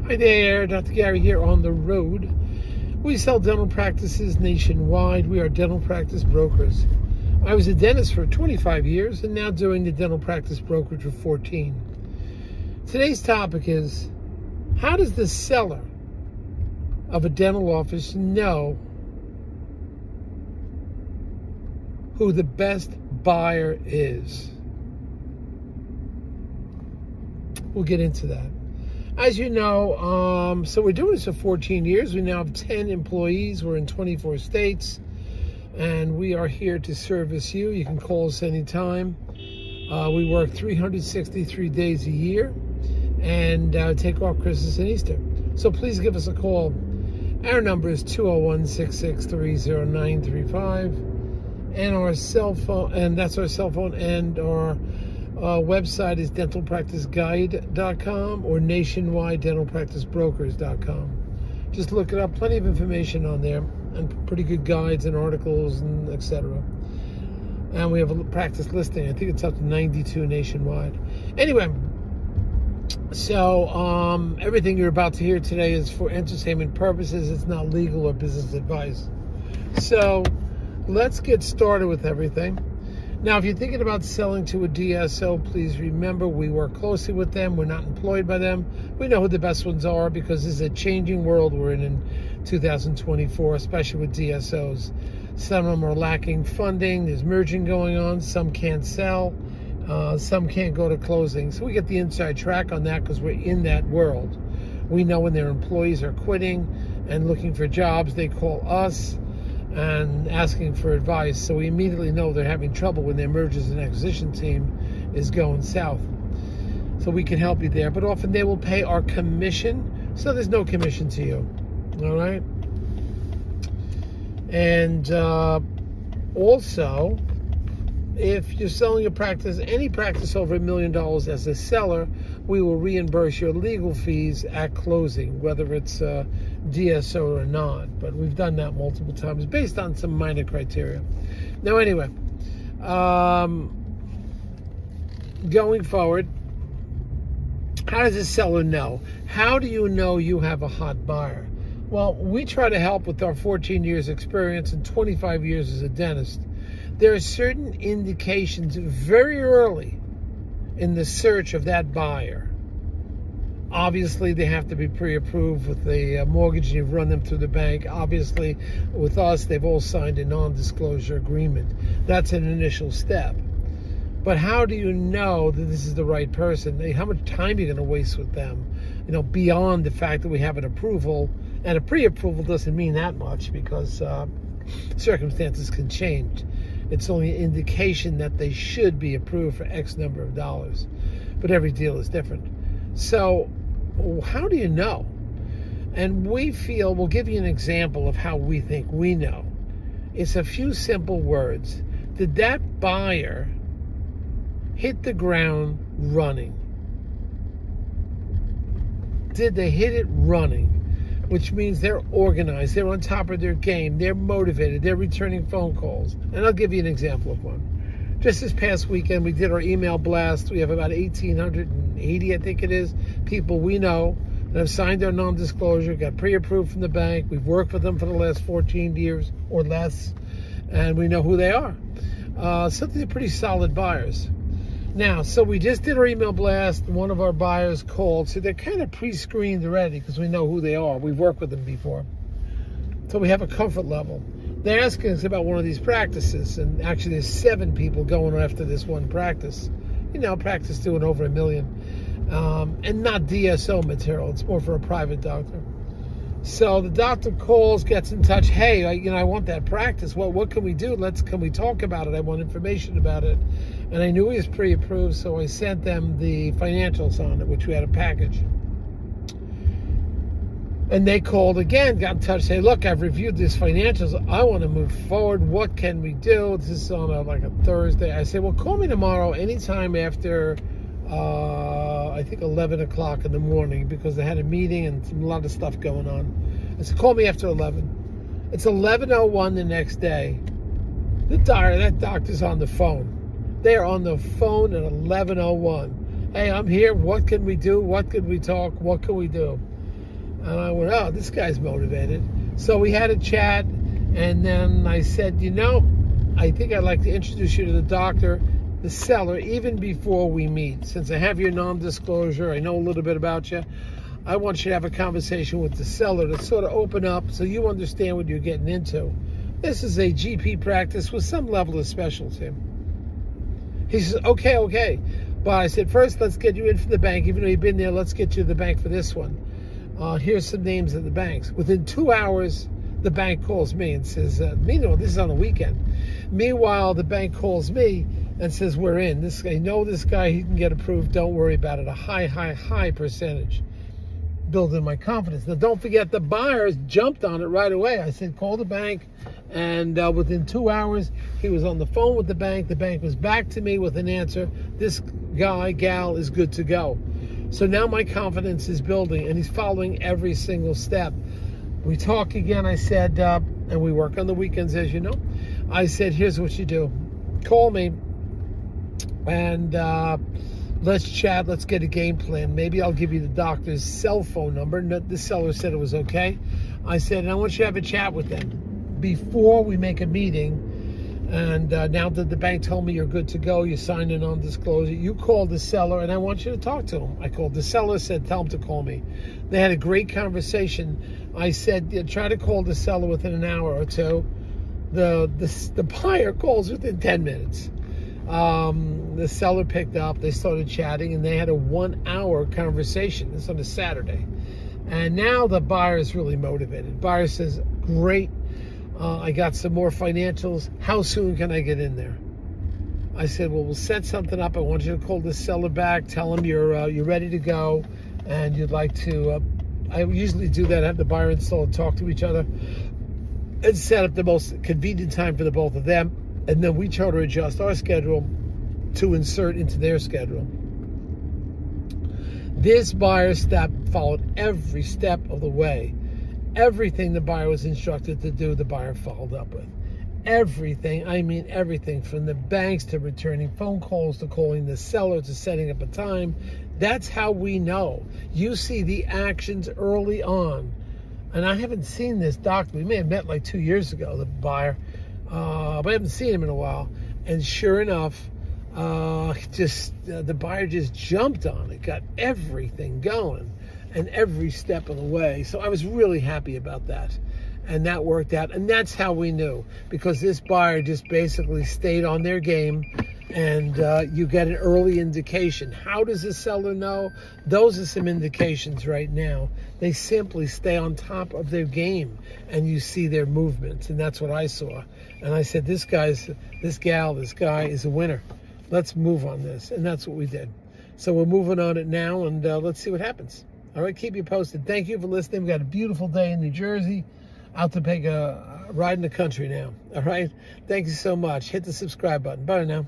Hi there, Dr. Gary here on the road. We sell dental practices nationwide. We are dental practice brokers. I was a dentist for 25 years and now doing the dental practice brokerage for 14. Today's topic is, how does the seller of a dental office know who the best buyer is? We'll get into that. As you know, so we're doing this for 14 years. We now have 10 employees. We're in 24 states, and we are here to service you. You can call us anytime. We work 363 days a year and take off Christmas and Easter. So please give us a call. Our number is 201-663-0935, and our cell phone, and that's our cell phone, and our website is dentalpracticeguide.com or nationwidedentalpracticebrokers.com. Just look it up. Plenty of information on there and pretty good guides and articles and etc. And we have a practice listing. I think it's up to 92 nationwide. Anyway, so everything you're about to hear today is for entertainment purposes. It's not legal or business advice. So let's get started with everything. Now, if you're thinking about selling to a DSO, please remember we work closely with them. We're not employed by them. We know who the best ones are because this is a changing world we're in 2024, especially with DSOs. Some of them are lacking funding. There's merging going on. Some can't sell. Some can't go to closing. So we get the inside track on that because we're in that world. We know when their employees are quitting and looking for jobs, they call us and asking for advice, so we immediately know they're having trouble when their mergers and acquisition team is going south. So we can help you there, but often they will pay our commission, so there's no commission to you. All right. And also, if you're selling a practice, any practice over $1 million as a seller, we will reimburse your legal fees at closing, whether it's DSO or not. But we've done that multiple times based on some minor criteria. Now, anyway, going forward, how does a seller know? How do you know you have a hot buyer? Well, we try to help with our 14 years experience and 25 years as a dentist. There are certain indications very early in the search of that buyer. Obviously, they have to be pre-approved with the mortgage, and you've run them through the bank. Obviously, with us, they've all signed a non-disclosure agreement. That's an initial step. But how do you know that this is the right person? How much time are you going to waste with them? You know, beyond the fact that we have an approval, and a pre-approval doesn't mean that much because circumstances can change. It's only an indication that they should be approved for X number of dollars. But every deal is different. So how do you know? And we feel, we'll give you an example of how we think we know. It's a few simple words. Did that buyer hit the ground running? Did they hit it running? Which means they're organized, they're on top of their game, they're motivated, they're returning phone calls. And I'll give you an example of one. Just this past weekend, we did our email blast. We have about 1,880, I think it is, people we know that have signed their non-disclosure, got pre-approved from the bank. We've worked with them for the last 14 years or less, and we know who they are. So they're pretty solid buyers. Now, so we just did our email blast. One of our buyers called, so they're kind of pre-screened already because we know who they are. We've worked with them before. So we have a comfort level. They're asking us about one of these practices, and actually there's 7 people going after this one practice. You know, practice doing over $1 million. And not DSO material. It's more for a private doctor. So the doctor calls, gets in touch. Hey, I want that practice. What can we do? Can we talk about it? I want information about it. And I knew he was pre-approved, so I sent them the financials on it, which we had a package. And they called again, got in touch, say, look, I've reviewed these financials. I want to move forward. What can we do? This is on a Thursday. I said, well, call me tomorrow anytime after, I think 11 o'clock in the morning, because they had a meeting and a lot of stuff going on. I said, call me after 11. It's 11:01 the next day. That doctor's on the phone. They are on the phone at 11:01. Hey, I'm here. What can we do? What can we talk? What can we do? And I went, oh, this guy's motivated. So we had a chat, and then I said, I think I'd like to introduce you to the doctor, the seller, even before we meet. Since I have your non-disclosure, I know a little bit about you. I want you to have a conversation with the seller to sort of open up so you understand what you're getting into. This is a GP practice with some level of specialty. He says, okay. But I said, first, let's get you in for the bank. Even though you've been there, let's get you to the bank for this one. Here's some names of the banks. Within 2 hours, the bank calls me and says, meanwhile, this is on the weekend. Meanwhile, the bank calls me and says, we're in. This guy, this guy, he can get approved. Don't worry about it. A high percentage. Building my confidence. Now, don't forget, the buyers jumped on it right away. I said, call the bank. And within 2 hours, he was on the phone with the bank. The bank was back to me with an answer. This gal is good to go. So now my confidence is building, and he's following every single step. We talk again, I said, and we work on the weekends, as you know. I said, here's what you do. Call me, and let's chat. Let's get a game plan. Maybe I'll give you the doctor's cell phone number. The seller said it was okay. I said, and I want you to have a chat with them before we make a meeting. And now that the bank told me you're good to go, you signed in on disclosure, you called the seller, and I want you to talk to him. I called the seller, said, tell him to call me. They had a great conversation. I said, try to call the seller within an hour or two. The buyer calls within 10 minutes. The seller picked up, they started chatting, and they had a 1 hour conversation. This on a Saturday. And now the buyer is really motivated. Buyer says, great. I got some more financials. How soon can I get in there? I said, well, we'll set something up. I want you to call the seller back. Tell him you're ready to go, and you'd like to. I usually do that. Have the buyer and seller talk to each other, and set up the most convenient time for the both of them. And then we try to adjust our schedule to insert into their schedule. This buyer followed every step of the way. Everything the buyer was instructed to do, the buyer followed up with. Everything, I mean everything, from the banks to returning phone calls to calling the seller to setting up a time. That's how we know. You see the actions early on. And I haven't seen this doctor. We may have met like 2 years ago, the buyer. But I haven't seen him in a while. And sure enough, the buyer just jumped on it, got everything going. And every step of the way. So I was really happy about that. And that worked out. And that's how we knew. Because this buyer just basically stayed on their game. And you get an early indication. How does the seller know? Those are some indications right now. They simply stay on top of their game. And you see their movements. And that's what I saw. And I said, this guy is a winner. Let's move on this. And that's what we did. So we're moving on it now. And let's see what happens. All right, keep you posted. Thank you for listening. We've got a beautiful day in New Jersey. Out to take a ride in the country now. All right? Thank you so much. Hit the subscribe button. Bye now.